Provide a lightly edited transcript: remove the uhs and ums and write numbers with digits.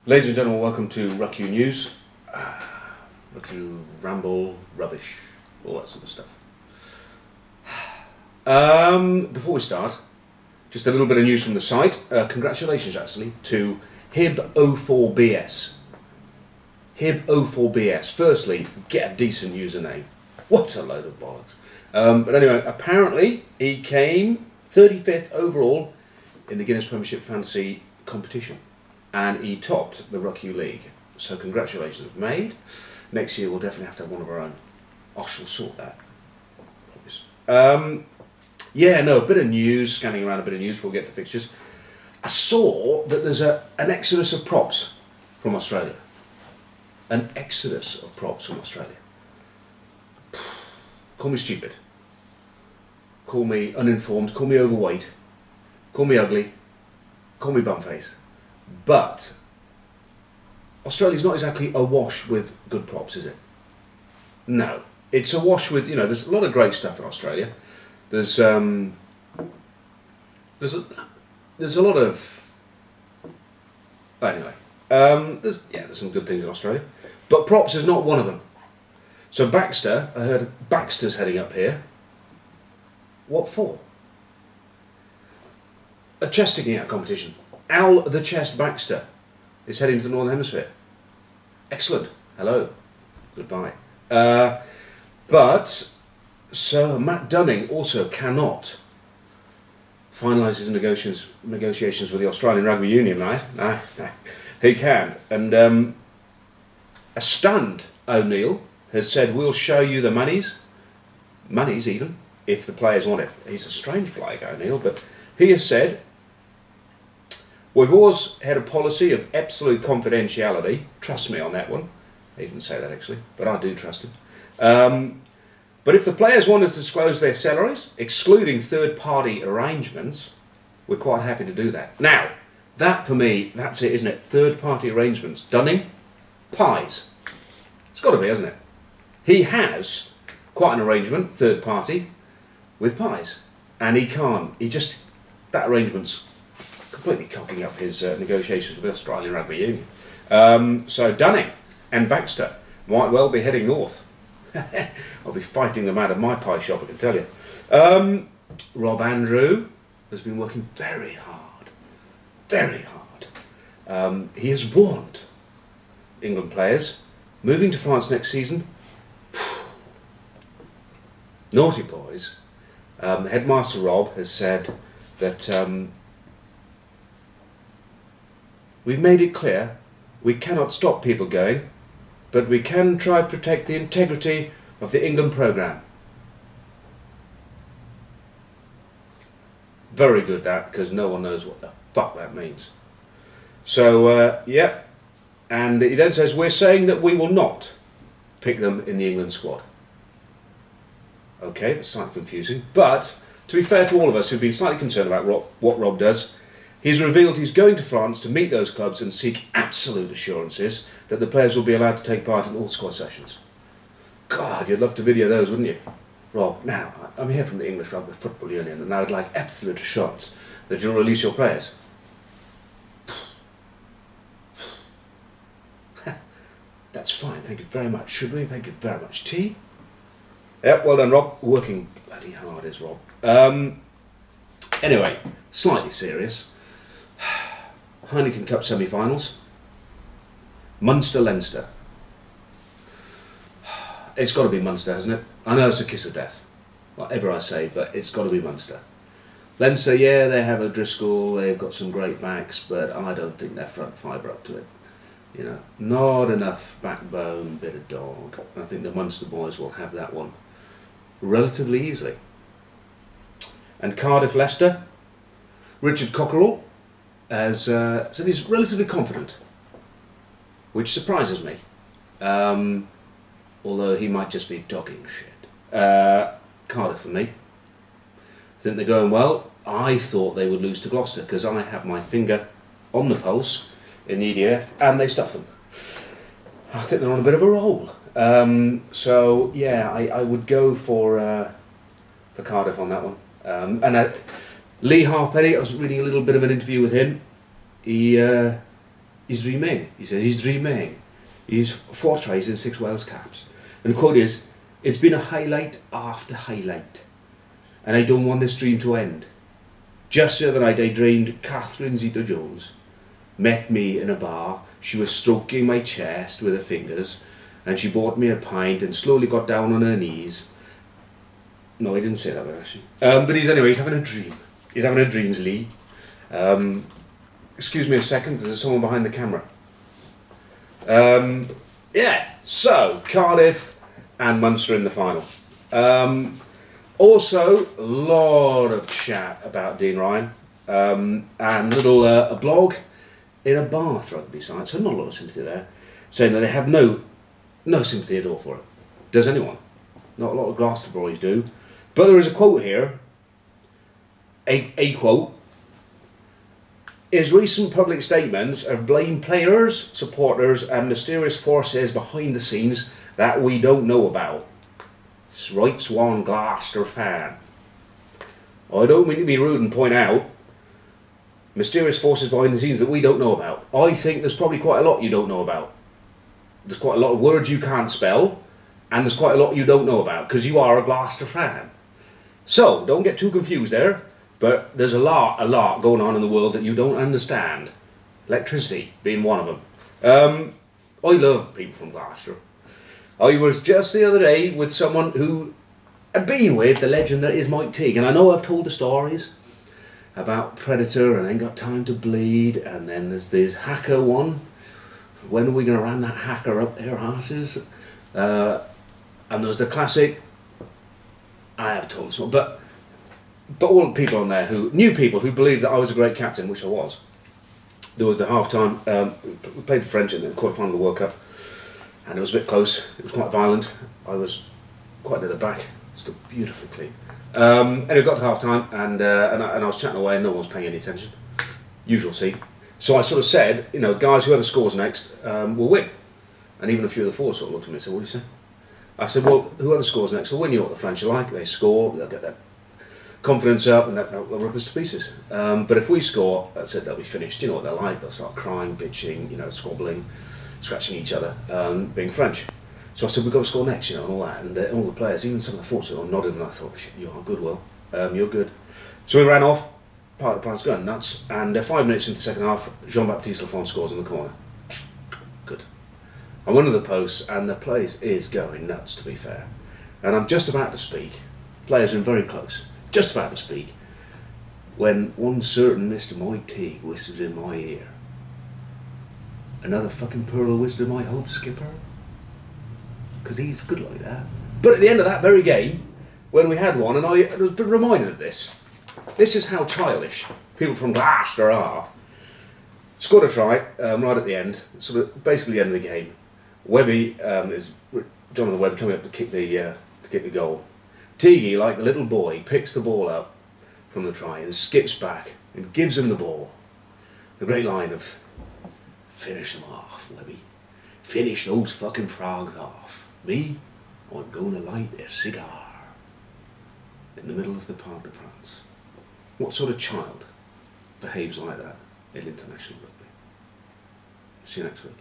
Ladies and gentlemen, welcome to RuckU News. RuckU ramble, rubbish, all that sort of stuff. Before we start, just a little bit of news from the site. Congratulations, actually, to HIB04BS. HIB04BS. Firstly, get a decent username. What a load of bollocks. But anyway, apparently he came 35th overall in the Guinness Premiership Fantasy competition. And he topped the RuckU League. So congratulations made. Next year we'll definitely have to have one of our own. I shall sort that. Promise. Yeah, no, a bit of news, scanning around a bit of news before we get to fixtures. I saw that there's an exodus of props from Australia. An exodus of props from Australia. Call me stupid. Call me uninformed. Call me overweight. Call me ugly. Call me bumface. But Australia's not exactly awash with good props, is it? No. It's awash with, there's a lot of great stuff in Australia. There's a lot of... Anyway. There's some good things in Australia. But props is not one of them. So Baxter, I heard Baxter's heading up here. What for? A chest sticking out competition. Al the Chest Baxter is heading to the Northern Hemisphere. Excellent. Hello. Goodbye. But Sir Matt Dunning also cannot finalise his negotiations with the Australian Rugby Union. He can't. And a stunned O'Neill has said, we'll show you the monies even, if the players want it. He's a strange bloke, O'Neill, but he has said, we've always had a policy of absolute confidentiality. Trust me on that one. He didn't say that actually, but I do trust him. But if the players want to disclose their salaries, excluding third-party arrangements, we're quite happy to do that. Now, that for me, that's it, isn't it? Third-party arrangements. Dunning, pies. It's got to be, hasn't it? He has quite an arrangement, third-party, with pies. And he can't. That arrangement's completely cocking up his negotiations with the Australian Rugby Union. So Dunning and Baxter might well be heading north. I'll be fighting them out of my pie shop, I can tell you. Rob Andrew has been working very hard. Very hard. He has warned England players, moving to France next season, naughty boys. Headmaster Rob has said that we've made it clear we cannot stop people going, but we can try to protect the integrity of the England programme. Very good that, because no one knows what the fuck that means. So, yeah. And he then says, we're saying that we will not pick them in the England squad. Okay, that's slightly confusing. But, to be fair to all of us who've been slightly concerned about what Rob does, he's revealed he's going to France to meet those clubs and seek absolute assurances that the players will be allowed to take part in all squad sessions. God, you'd love to video those, wouldn't you? Rob, now, I'm here from the English Rugby Football Union and I would like absolute assurance that you'll release your players. That's fine, thank you very much. Should we? Thank you very much. Tea? Yep, well done, Rob. Working bloody hard is Rob. Anyway, slightly serious. Heineken Cup semi-finals. Munster-Leinster. It's got to be Munster, hasn't it? I know it's a kiss of death, whatever I say, but it's got to be Munster. Leinster, yeah, they have O'Driscoll, they've got some great backs, but I don't think their front five are up to it. Not enough backbone, bit of dog. I think the Munster boys will have that one relatively easily. And Cardiff-Leicester, Richard Cockerell has said he's relatively confident, which surprises me, although he might just be talking shit. Cardiff for me. I think they're going well. I thought they would lose to Gloucester because I have my finger on the pulse in the EDF and they stuffed them. I think they're on a bit of a roll. So yeah, I would go for Cardiff on that one. Lee Halfpenny, I was reading a little bit of an interview with him. He he's dreaming. He says he's dreaming. He's 4 tries and 6 Wales caps. And the quote is, "It's been a highlight after highlight, and I don't want this dream to end. Just the other night I dreamed Catherine Zeta-Jones met me in a bar. She was stroking my chest with her fingers, and she bought me a pint and slowly got down on her knees." No, he didn't say that actually. But he's having a dream. He's having a dreams, Lee. Excuse me a second, there's someone behind the camera. Yeah, so Cardiff and Munster in the final. Also, a lot of chat about Dean Ryan, and little a blog in a Bath rugby site, so not a lot of sympathy there, saying that they have no sympathy at all for it. Does anyone? Not a lot of Gloucester boys do. But there is a quote here, a quote. "His recent public statements have blamed players, supporters and mysterious forces behind the scenes that we don't know about. Writes one Gloucester fan. I don't mean to be rude and point out mysterious forces behind the scenes that we don't know about. I think there's probably quite a lot you don't know about. There's quite a lot of words you can't spell, and there's quite a lot you don't know about, because you are a Gloucester fan. So, don't get too confused there, but there's a lot going on in the world that you don't understand. Electricity being one of them. I love people from Gloucester. I was just the other day with someone who had been with the legend that is Mike Teague, and I know I've told the stories about Predator and Ain't Got Time to Bleed, and then there's this Hacker one. When are we going to ram that hacker up their asses? And there's the classic, I have told this one, but all the people on there who, new people who believed that I was a great captain, which I was. There was the half-time, we played the French in the quarter-final of the World Cup, and it was a bit close, it was quite violent. I was quite near the back, still beautifully clean. Anyway, we got to half-time, and I was chatting away and no one was paying any attention. Usual scene. So I sort of said, you know, guys, whoever scores next will win. And even a few of the forwards sort of looked at me and said, "What do you say?" I said, "Well, whoever scores next will win." You know what the French are like, they score, they'll get their confidence up and they'll rip us to pieces. But if we score, I said, they'll be finished. You know what they're like, they'll start crying, bitching, you know, squabbling, scratching each other, being French. So I said, "We've got to score next," you know, and all that. And all the players, even some of the forwards, all nodded, and I thought, "Shit, you are good, Will. You're good." So we ran off, part of the plan's going nuts, and 5 minutes into the second half, Jean-Baptiste Lafont scores in the corner. Good. I'm under the post, and the place is going nuts, to be fair. And I'm just about to speak, players are very close, just about to speak, when one certain Mr. Mike Teague whispers in my ear, "Another fucking pearl of wisdom, I hope, skipper." Because he's good like that. But at the end of that very game, when we had one, and I was reminded of this, this is how childish people from Gloucester are. Scored a try right at the end, sort of basically the end of the game. Webby is Jonathan Webb coming up to kick the goal. Teague, like a little boy, picks the ball up from the try and skips back and gives him the ball. The great line of, "Finish them off, Webby. Finish those fucking frogs off. Me, I'm going to light a cigar." In the middle of the Parc de France. What sort of child behaves like that in international rugby? See you next week.